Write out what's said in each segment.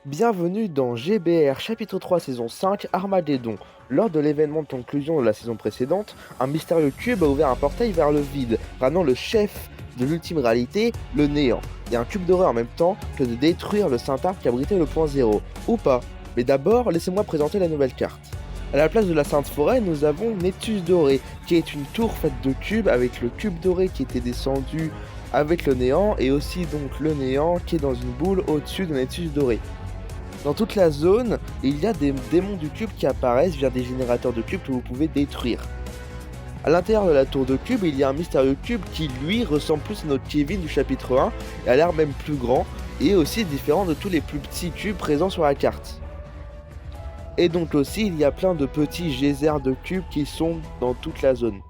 Bienvenue dans GBR chapitre 3 saison 5 Armageddon. Lors de l'événement de conclusion de la saison précédente, un mystérieux cube a ouvert un portail vers le vide, ramenant le chef de l'ultime réalité, le néant. Et un cube d'horreur en même temps que de détruire le Saint-Arbre qui abritait le point zéro. Ou pas. Mais d'abord, laissez-moi présenter la nouvelle carte. À la place de la Sainte Forêt, nous avons Nexus Doré, qui est une tour faite de cubes avec le cube doré qui était descendu avec le néant, et aussi donc le néant qui est dans une boule au-dessus de Nexus Doré. Dans toute la zone, il y a des démons du cube qui apparaissent via des générateurs de cubes que vous pouvez détruire. A l'intérieur de la tour de cube, il y a un mystérieux cube qui lui ressemble plus à notre Kevin du chapitre 1 et a l'air même plus grand et aussi différent de tous les plus petits cubes présents sur la carte. Et donc aussi, il y a plein de petits geysers de cubes qui sont dans toute la zone.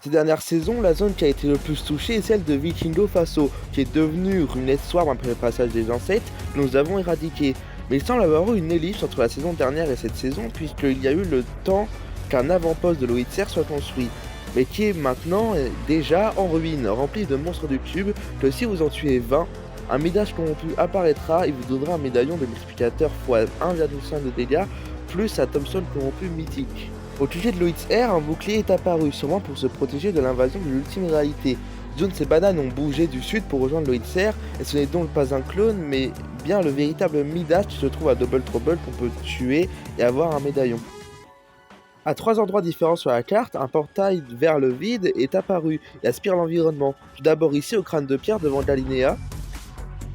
Ces dernières saisons, la zone qui a été le plus touchée est celle de Vikingo Faso, qui est devenue Runed Swarm après le passage des insectes que nous avons éradiqué. Mais il semble avoir eu une ellipse entre la saison dernière et cette saison, puisqu'il y a eu le temps qu'un avant-poste de Loitzer soit construit, mais qui est maintenant déjà en ruine, rempli de monstres du cube, que si vous en tuez 20, un Midas corrompu apparaîtra et vous donnera un médaillon de multiplicateur x 1,5 de dégâts, plus un Thompson corrompu mythique. Au QG de Loitzer, un bouclier est apparu, sûrement pour se protéger de l'invasion de l'ultime réalité. Jones et Banane ont bougé du sud pour rejoindre Loitzer, et ce n'est donc pas un clone, mais bien le véritable Midas qui se trouve à Double Trouble qu'on peut tuer et avoir un médaillon. À 3 endroits différents sur la carte, un portail vers le vide est apparu et aspire l'environnement. Tout d'abord ici au crâne de pierre devant Galinéa,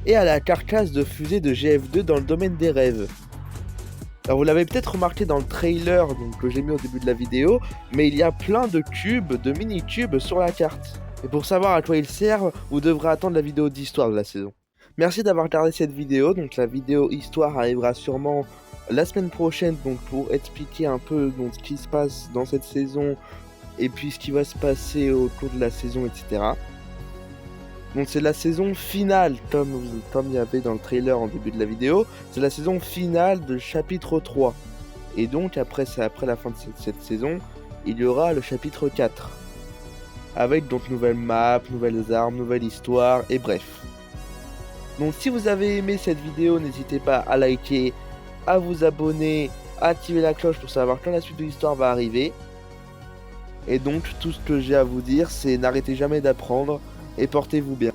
et à la carcasse de fusée de GF2 dans le domaine des rêves. Alors vous l'avez peut-être remarqué dans le trailer donc, que j'ai mis au début de la vidéo, mais il y a plein de cubes, de mini-cubes sur la carte. Et pour savoir à quoi ils servent, vous devrez attendre la vidéo d'histoire de la saison. Merci d'avoir regardé cette vidéo, donc la vidéo histoire arrivera sûrement la semaine prochaine donc pour expliquer un peu donc, ce qui se passe dans cette saison et puis ce qui va se passer au cours de la saison, etc. Donc c'est la saison finale, comme il y avait dans le trailer en début de la vidéo, c'est la saison finale de chapitre 3. Et donc après la fin de cette saison, il y aura le chapitre 4. Avec donc nouvelles maps, nouvelles armes, nouvelle histoire, et bref. Donc si vous avez aimé cette vidéo, n'hésitez pas à liker, à vous abonner, à activer la cloche pour savoir quand la suite de l'histoire va arriver. Et donc tout ce que j'ai à vous dire, c'est n'arrêtez jamais d'apprendre, et portez-vous bien.